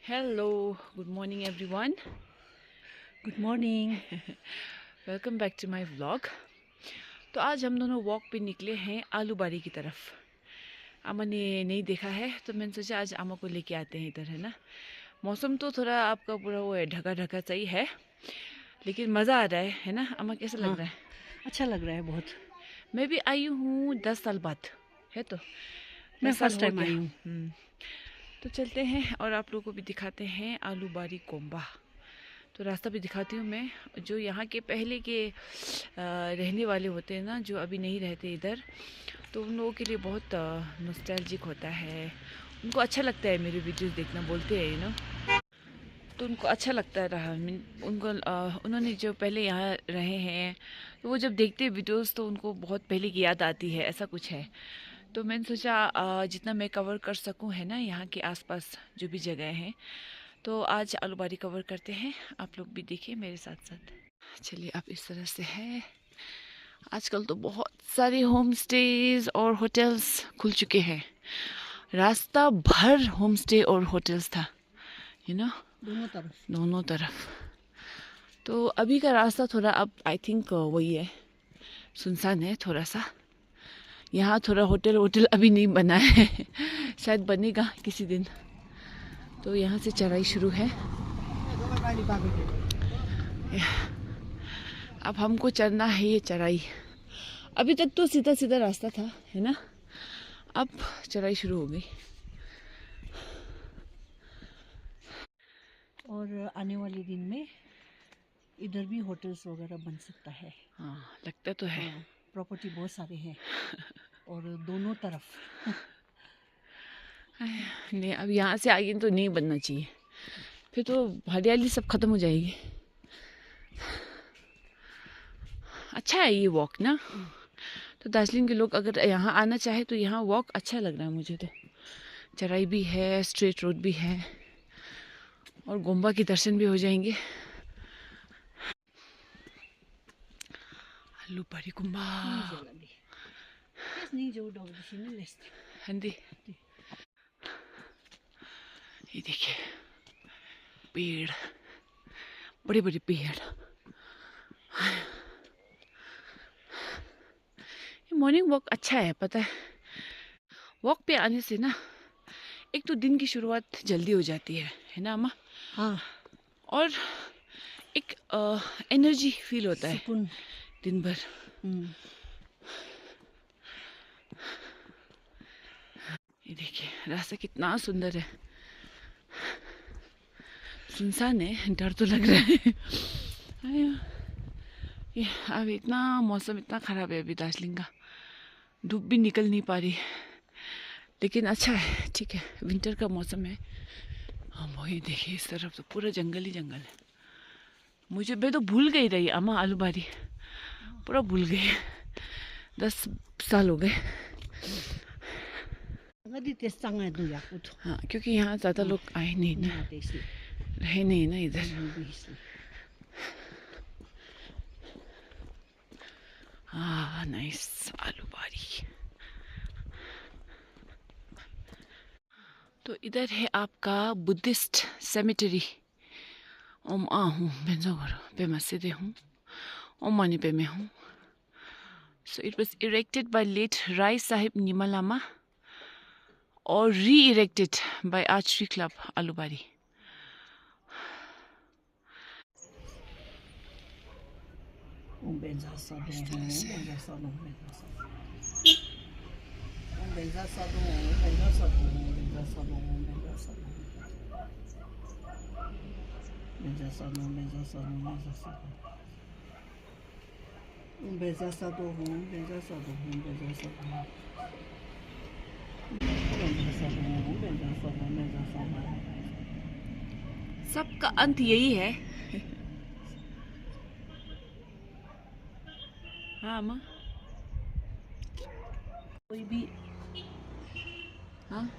Hello, good morning everyone. Good morning. Welcome back to my vlog. तो आज हम दोनों वॉक पे निकले हैं आलूबारी की तरफ। अम्मा ने नहीं देखा है तो मैंने सोचा आज अम्मा को लेके आते हैं इधर, है ना। मौसम तो थोड़ा आपका पूरा वो है, ढका ढका सही है, लेकिन मज़ा आ रहा है ना। अम्मा कैसा लग हाँ, रहा है? अच्छा लग रहा है बहुत। मैं भी आई हूँ 10 साल बाद, है तो मैं 10 साल फर्स्ट हो टाइम गया। आई हूँ। तो चलते हैं और आप लोगों को भी दिखाते हैं आलूबारी कोम्बा। तो रास्ता भी दिखाती हूँ मैं। जो यहाँ के पहले के रहने वाले होते हैं ना, जो अभी नहीं रहते इधर, तो उन लोगों के लिए बहुत नॉस्टैल्जिक होता है। उनको अच्छा लगता है मेरे वीडियोस देखना, बोलते हैं तो उनको अच्छा लगता रहा। उनको उन्होंने जो पहले यहाँ रहे हैं, तो वो जब देखते हैं वीडियोस तो उनको बहुत पहले की याद आती है, ऐसा कुछ है। तो मैंने सोचा जितना मैं कवर कर सकूँ, है ना, यहाँ के आसपास जो भी जगह हैं, तो आज आलूबारी कवर करते हैं। आप लोग भी देखिए मेरे साथ साथ। चलिए, अब इस तरह से है। आजकल तो बहुत सारे होम स्टेज और होटल्स खुल चुके हैं। रास्ता भर होम स्टे और होटल्स था, यू नो, दोनों तरफ। दोनों तरफ। तो अभी का रास्ता थोड़ा, अब आई थिंक वही है, सुनसान है थोड़ा सा। यहाँ थोड़ा होटल होटल अभी नहीं बना है शायद बनेगा किसी दिन। तो यहाँ से चढ़ाई शुरू है। अब हमको चढ़ना है ये चढ़ाई। अभी तक तो सीधा सीधा रास्ता था, है ना। अब चढ़ाई शुरू हो गई। और आने वाले दिन में इधर भी होटल्स वगैरह बन सकता है। हाँ, लगता तो है। हाँ, प्रॉपर्टी बहुत सारे हैं और दोनों तरफ। नहीं, अब यहाँ से आगे तो नहीं बनना चाहिए, फिर तो हरियाली सब खत्म हो जाएगी। अच्छा है ये वॉक ना। तो दार्जिलिंग के लोग अगर यहाँ आना चाहे तो यहाँ वॉक अच्छा लग रहा है मुझे तो। चढ़ाई भी है, स्ट्रेट रोड भी है, और गोम्बा के दर्शन भी हो जाएंगे। आलूबारी गोम्बा हिंदी। ये देखिए पेड़, बड़े बड़े पेड़। ये मॉर्निंग वॉक अच्छा है, पता है। वॉक पे आने से ना, एक तो दिन की शुरुआत जल्दी हो जाती है ना अम्मा। हाँ, और एक एनर्जी फील होता है सुकून। दिन भर। ये देखिए रास्ता कितना सुंदर है। सुनसान है, डर तो लग रहा है ये अब इतना मौसम इतना ख़राब है अभी दार्जिलिंग का। धूप भी निकल नहीं पा रही, लेकिन अच्छा है, ठीक है, विंटर का मौसम है। हाँ, वही देखिए इस तरफ तो पूरा जंगल ही जंगल है। मैं तो भूल गई रही अम्मा आलूबारी, पूरा भूल गई। 10 साल हो गए। हाँ, क्योंकि यहाँ ज़्यादा लोग आए नहीं ना, रहे नहीं ना इधर। हाँ, नाइस आलूबारी। तो इधर है आपका बुद्धिस्ट सेमेटरी। ओम आहूँ बेंजोगरो पे मस्जिद हूँ, ओम मनी पे में हूँ। So it was erected by late Rai Sahib Nimalama or re-erected by Archery Club Alubari. सबका अंत यही है। हाँ अम्मा, कोई भी, हाँ,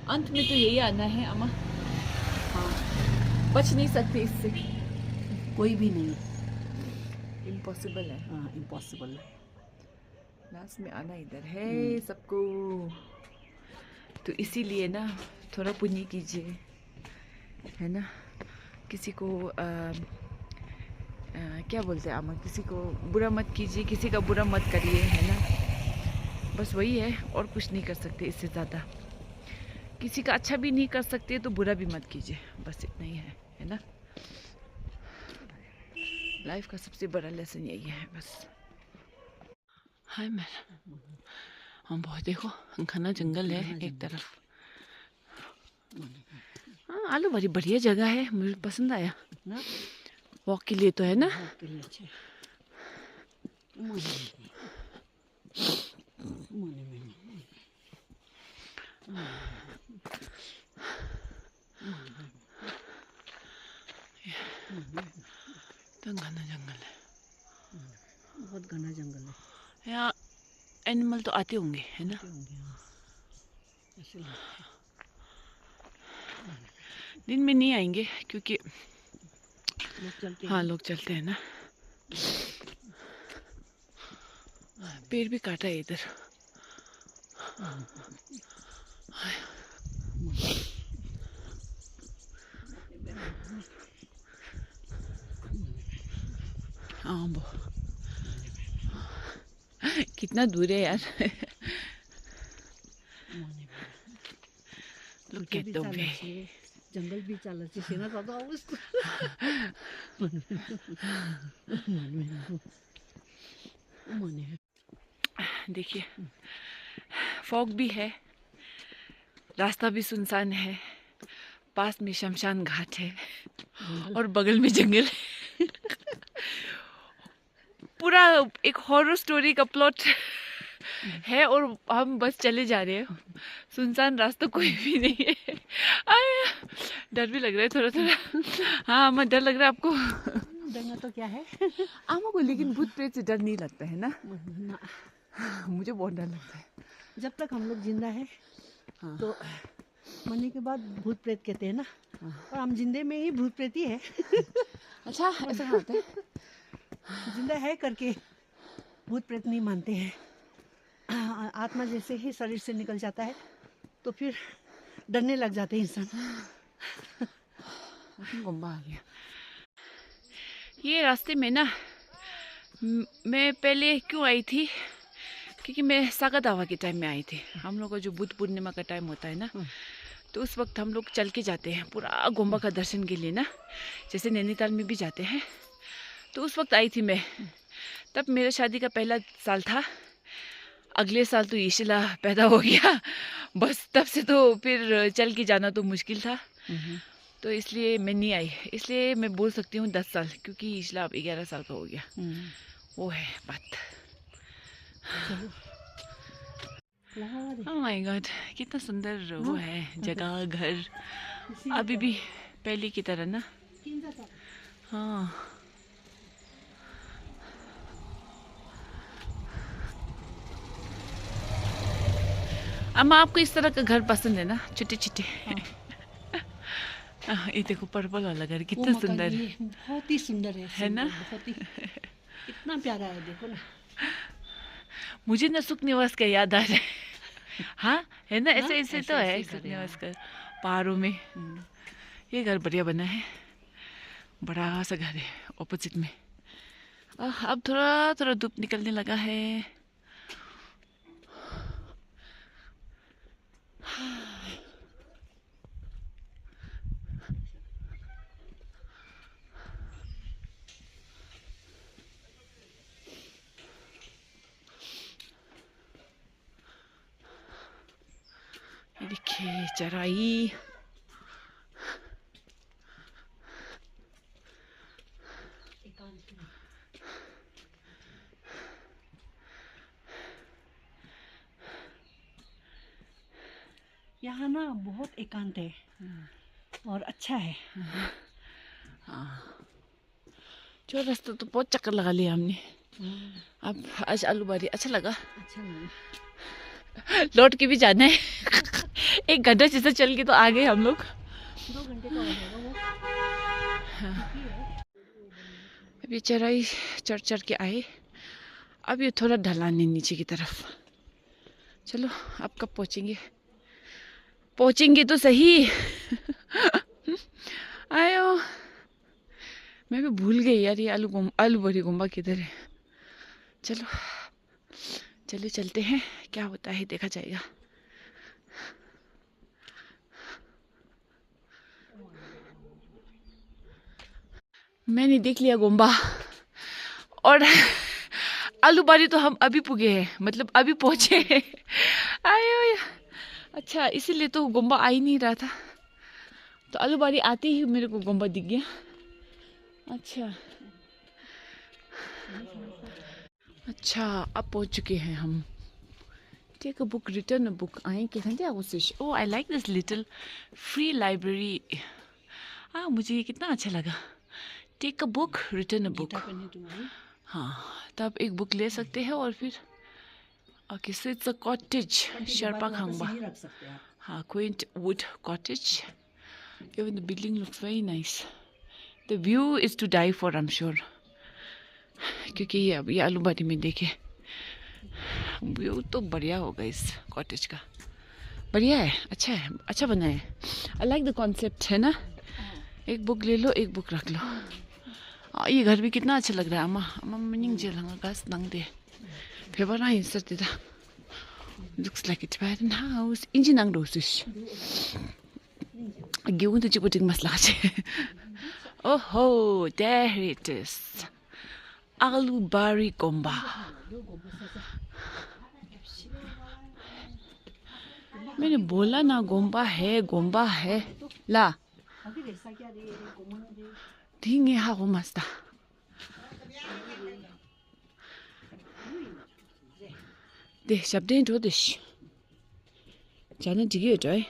अंत में तो यही आना है अम्मा। हाँ, बच नहीं सकते इससे, कोई भी नहीं। इम्पॉसिबल है। हाँ, इम्पॉसिबल है। लास्ट में आना इधर है सबको। तो इसीलिए ना थोड़ा पुण्य कीजिए, है ना। किसी को क्या बोलते हैं अम्मा, किसी को बुरा मत कीजिए, किसी का बुरा मत करिए, है ना। बस वही है, और कुछ नहीं कर सकते इससे ज़्यादा। किसी का अच्छा भी नहीं कर सकते तो बुरा भी मत कीजिए, बस इतना ही है ना। लाइफ का सबसे बड़ा लेसन यही है बस। हाय मैम, हम बहुत देखो घना जंगल है एक तरफ। हाँ, आलू बड़ी बढ़िया जगह है, मुझे पसंद आया ना वॉक के लिए तो, है ना। के लिए अच्छे तो घना जंगल है, बहुत घना जंगल है। यहाँ एनिमल तो आते होंगे, है ना। ऐसे लगता है। दिन में नहीं आएंगे क्योंकि लोग चलते हाँ हैं। लोग चलते हैं ना। पेड़ भी काटा है इधर। हाँ वो कितना दूर है यार। Look at the way. जंगल भी चालाची से ना दादा उसको। देखिए फॉग भी है, रास्ता भी सुनसान है, पास में शमशान घाट है और बगल में जंगल है। पूरा एक हॉरर स्टोरी का प्लॉट है और हम बस चले जा रहे हैं। सुनसान रास्ता कोई भी नहीं है। डर भी लग रहा है थोड़ा थोड़ा। हाँ अम्मा, डर लग रहा है आपको? डरना तो क्या है अम्मा को लेकिन भूत प्रेत से डर नहीं लगता है ना। ना। मुझे बहुत डर लगता है। जब तक हम लोग जिंदा है हाँ। तो मरने के बाद भूत प्रेत कहते हैं ना। और हम जिंदे में ही भूत प्रेत ही है। अच्छा ऐसा होता है। जिंदा है करके भूत प्रेत नहीं मानते हैं। आत्मा जैसे ही शरीर से निकल जाता है तो फिर डरने लग जाते हैं इंसान। गुम्बा आ गया। ये रास्ते में ना मैं पहले क्यों आई थी, क्योंकि मैं सागा दावा के टाइम में आई थी। हम लोग का जो बुद्ध पूर्णिमा का टाइम होता है ना, तो उस वक्त हम लोग चल के जाते हैं पूरा गोम्बा का दर्शन के लिए ना, जैसे नैनीताल में भी जाते हैं। तो उस वक्त आई थी मैं, तब मेरा शादी का पहला साल था। अगले साल तो ईशिला पैदा हो गया, बस तब से तो फिर चल के जाना तो मुश्किल था। तो इसलिए मैं नहीं आई। इसलिए मैं बोल सकती हूँ 10 साल, क्योंकि ईशिला अब 11 साल का हो गया। वो है बात। ओह माय गॉड, कितना सुंदर वो है जगह, घर अभी भी पहले की तरह ना। हाँ अम्मा, आपको इस तरह का घर पसंद है ना, छोटे छोटे? ये देखो पर्पल वाला घर कितना सुंदर है। बहुत ही सुंदर है ना। बहुत ही इतना प्यारा है, देखो ना। मुझे ना सुख निवास का याद आ रहा है। हाँ है ना, ऐसे ऐसे तो है सुख निवास का पहाड़ों में। ये घर बढ़िया बना है, बड़ा सा घर है ऑपोजिट में। अब थोड़ा थोड़ा धूप निकलने लगा है। ये देखिए चराई। यहाँ ना बहुत एकांत है और अच्छा है। हाँ जो रास्ता तो बहुत चक्कर लगा लिया हमने। अब आज आलू बारी अच्छा लगा। अच्छा लगा। लौट के भी जाना है। एक घंटा जैसे चल के तो आ गए हम लोग। 2 घंटे का हो जाएगा वो। अभी चढ़ाई चढ़ चढ़ के आए, अब ये थोड़ा ढलान है नीचे की तरफ। चलो अब कब पहुँचेंगे? पहुँचेंगे तो सही। मैं भी भूल गई यार, ये आलू बड़ी गुम्बा किधर है। चलो चलिए चलते हैं, क्या होता है देखा जाएगा। मैंने देख लिया गुम्बा, और आलू बारी तो हम अभी पुगे हैं, मतलब अभी पहुंचे हैं। आयो, अच्छा इसीलिए तो गुम्बा आ ही नहीं रहा था। तो आलू बारी आते ही मेरे को गुम्बा दिख गया। अच्छा अच्छा, अब पहुंच चुके हैं हम। Take a book, return a book, I के खंडे आउसिश। Oh I like this little free library. हाँ, मुझे ये कितना अच्छा लगा। Take a book, return a book. हाँ, तब एक बुक ले सकते हैं और फिर okay, so it's a cottage, Sherpa Khangba. हाँ, quaint wood cottage. Even the building looks very nice. The view is to die for, I am sure. क्योंकि ये अभी आलू बारी में देखे, व्यू तो बढ़िया होगा इस कॉटेज का। बढ़िया है, अच्छा है, अच्छा बना है। आई लाइक द कॉन्सेप्ट, है ना। एक बुक ले लो, एक बुक रख लो। ये घर भी कितना अच्छा लग रहा है। अम्मा अम्मा मनिंग जेलंगा गास नंगदे फेबरा inserted. Looks like a Tibetan house. Inji nang dosis. Giun to chibuting maslache. Oh ho, there it is. Alu Bari Gomba. मैंने बोला ना गोम्बा है ला धिंगे हागो मस्ता दे शब्दें जो दिश जाने जिगे जाए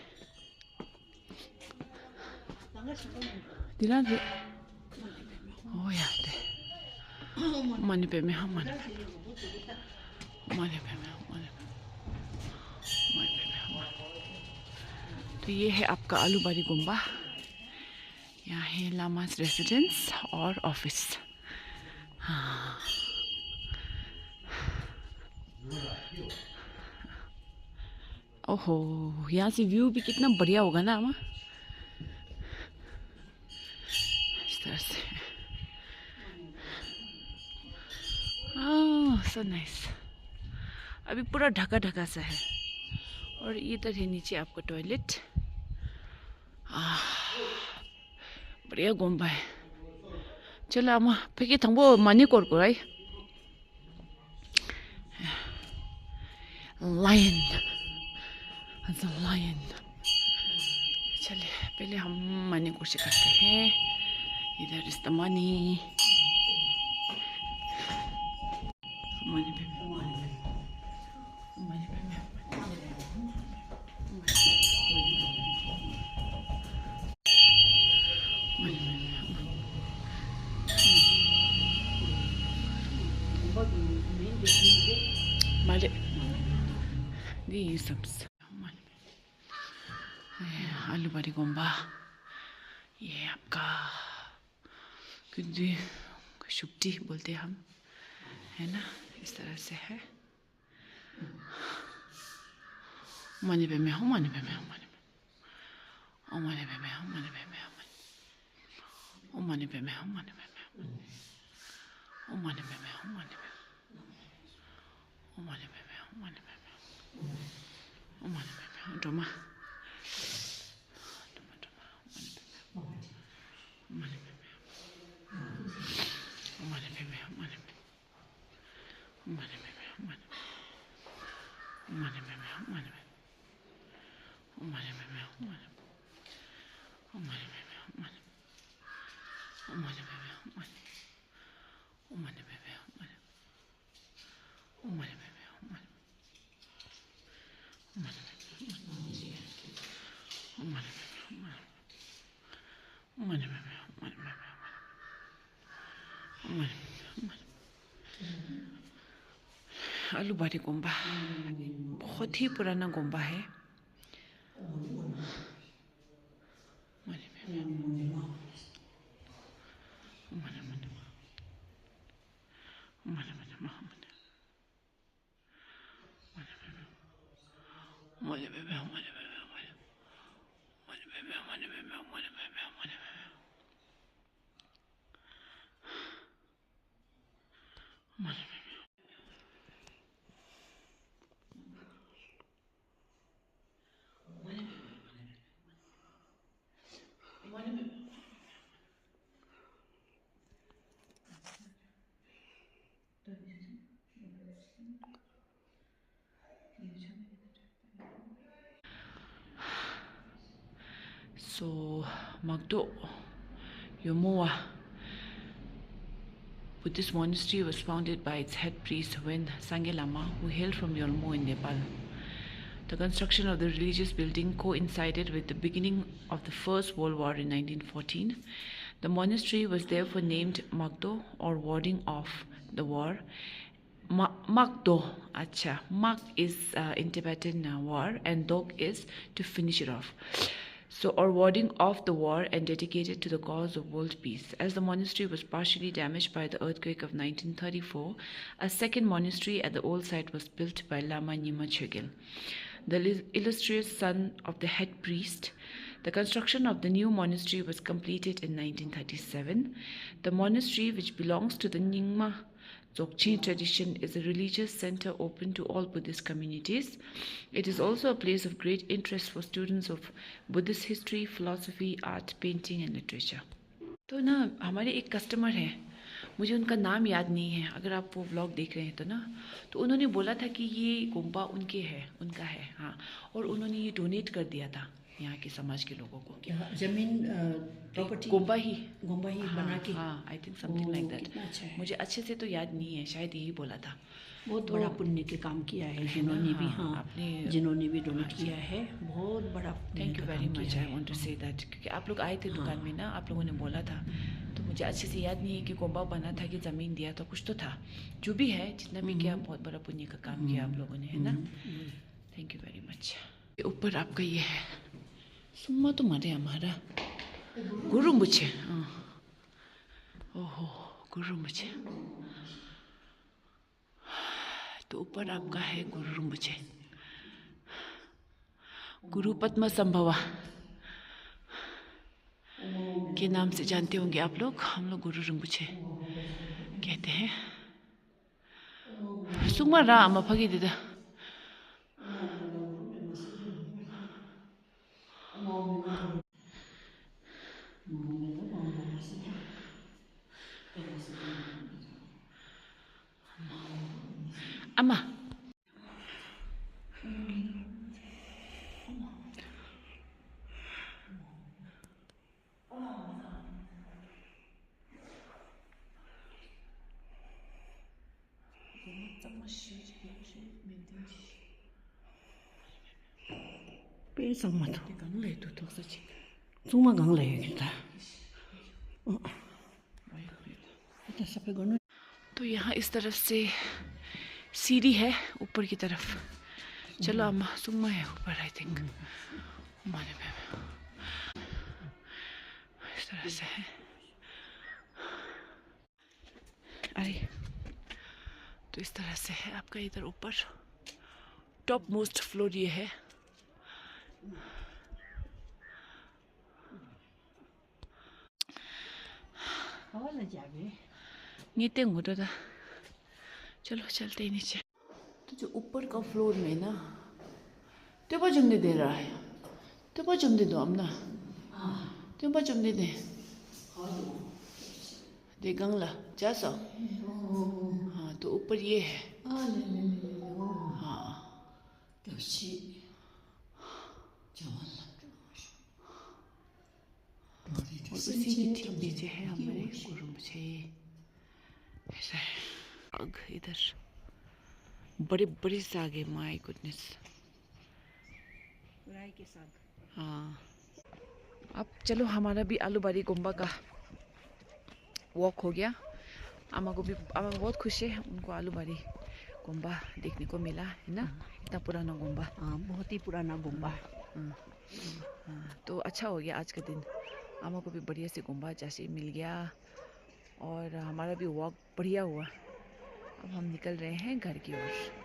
दिला दे। ओ यार दे मने पे में हम मने पे में तो ये है आपका आलू बारी गुम्बा। यहाँ है लामास रेसिडेंस और ऑफिस। हाँ, ओहो, यहाँ से व्यू भी कितना बढ़िया होगा ना अम्मा, इस तरह से। So nice. अभी पूरा ढका ढका सा है, और इधर है नीचे आपका टॉयलेट। बढ़िया गुम्बा है। चलो अम्मा फिर थंबो मनी कोर को राई लायन, लायन। चलिए पहले हम मनी कोर से करते हैं। इधर इज द मनी, मनी पे Mali. Di subs. आलू बारी गोम्बा, ये आपका कुछ शुक्ति बोलते हम, है ना, इस तरह से है। मनी पे मैं हूँ, मनी पे मैं हूँ, मनी पे ओ मनी पे मैं हूँ, मनी पे मैं हूँ, ओ मनी पे मैं हूँ, मनी पे मैं हूँ, ओ मनी पे मैं हूँ, मनी पे ओ मनी पे मैं हूँ, मनी पे मैं हूँ, ओ मनी पे मैं हूँ, डोमा मनी पे मैं हूँ, मनी पे मैं हूँ, मनी पे मनी पे मैं हूँ, मनी पे मैं हूँ, मनी पे ओ मनी पे मैं हूँ, मनी ओ मनी पे मैं हूँ, मनी ओ मनी पे मैं हूँ, मनी ओ मनी पे मैं हूँ, मनी ओ मनी पे मैं हूँ, मनी ओ मनी पे ओ मनी पे ओ मनी पे मैं हूँ, मनी पे ओ मनी आलू बारी गोम्बा बहुत ही पुराना गोम्बा है। मनी पे मैं money money money money money पे मैं हूँ, मनी पे मैं हूँ, मनी पे मैं हूँ, मनी पे मैं हूँ, मनी पे मैं हूँ, मनी पे मैं हूँ। So Magdo Yomoa Buddhist monastery was founded by its head priest Wen Sangye Lama, who hailed from Yolmo in Nepal. The construction of the religious building coincided with the beginning of the First World War in 1914. The monastery was therefore named Magdo, or warding off the war. Magdo, acha. Mag is in Tibetan war, and Dok is to finish it off. So, or warding off the war and dedicated to the cause of world peace. As the monastery was partially damaged by the earthquake of 1934, a second monastery at the old site was built by Lama Nyima Chögyal, the illustrious son of the head priest. The construction of the new monastery was completed in 1937. The monastery, which belongs to the Nyingma Dzogchen tradition, is a religious center open to all Buddhist communities. It is also a place of great interest for students of Buddhist history, philosophy, art, painting and literature. तो ना हमारे एक customer है, मुझे उनका नाम याद नहीं है, अगर आप वो व्लॉग देख रहे हैं तो ना, तो उन्होंने बोला था कि ये गोम्बा उनका है, हाँ, और उन्होंने ये डोनेट कर दिया था यहाँ के समाज के लोगों को। क्या जमीन प्रॉपर्टी गोम्बा ही बना के? हाँ, I think something like that. अच्छा है। मुझे अच्छे से तो याद नहीं है, शायद यही बोला था। बहुत बड़ा पुण्य के काम किया है जिन्होंने भी, हाँ, जिन्होंने भी डोनेट किया है, बहुत बड़ा। Thank you very much, I want to say that, क्योंकि आप लोग आए थे दुकान में ना, आप लोगों ने बोला था, तो मुझे अच्छे से याद नहीं है कि गोम्बा बना था कि ज़मीन दिया था, कुछ तो था। जो भी है, जितना भी किया, बहुत बड़ा पुण्य का काम किया आप लोगों ने, है ना। Thank you very much. ऊपर आपका ये है सुम्मा तो मरे हमारा गुरुमुचे, ओहो गुरुमुचे, तो ऊपर आपका है गुरुमुचे, गुरु पद्म संभवा के नाम से जानते होंगे आप लोग। हम लोग गुरु रिम्पुचे कहते हैं। सुमा रा मफगी दिदा अम्मा तो यहाँ इस तरफ से सीढ़ी है ऊपर की तरफ। चलो अम्मा सुम्मा है ऊपर, आई थिंक हमारे में इस तरह से है। अरे तो इस तरह से है आपका इधर ऊपर, टॉप मोस्ट फ्लोर ये है। नीचे घुटो था, चलो चलते ही नीचे। तो जो ऊपर का फ्लोर में ना, त्यो बा जुमने दे रहा है, त्यो बा जुमने दो हम ना, त्यो बा जुमने दे दे गंगला जा सो। हाँ तो ऊपर ये है, हाँ और उसी के ठीक नीचे है हमारे गुरु मुझे ऐसा है। आग इधर बड़े बड़े साग है, माय गुडनेस, राई के साग। हाँ अब चलो, हमारा भी आलूबारी गोम्बा का वॉक हो गया। अम्मा बहुत खुश है, उनको आलूबारी गोम्बा देखने को मिला है ना, इतना पुराना गोम्बा। हाँ बहुत ही पुराना गोम्बा। हाँ तो अच्छा हो गया आज का दिन, अम्मा को भी बढ़िया से गोम्बा जैसे मिल गया और हमारा भी वॉक बढ़िया हुआ। अब हम निकल रहे हैं घर की ओर।